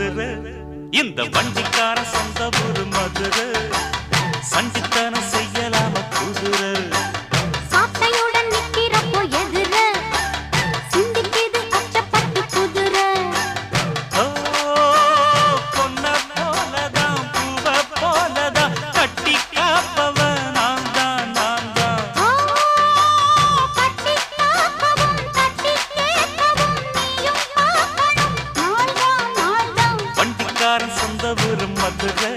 மதுரை இந்த வண்டிக்கார சொந்த ஊரு மதுரை சண்டித்தனம் செய்யலாம குதிரை சாட்டையுடன் நிக்கிறப்போ எதிர சிந்திக்குது அச்சப்பட்டு குதிரை பொன்ன போலதான் பூவ போலதான் கட்டி காப்பவன் நான் தான் கட்டி காக்கவும் கட்டி கேட்கவும் நீயும் பார்க்கணும் நாள்தான் வண்டிக்காரன் சொந்த ஊரு மதுரை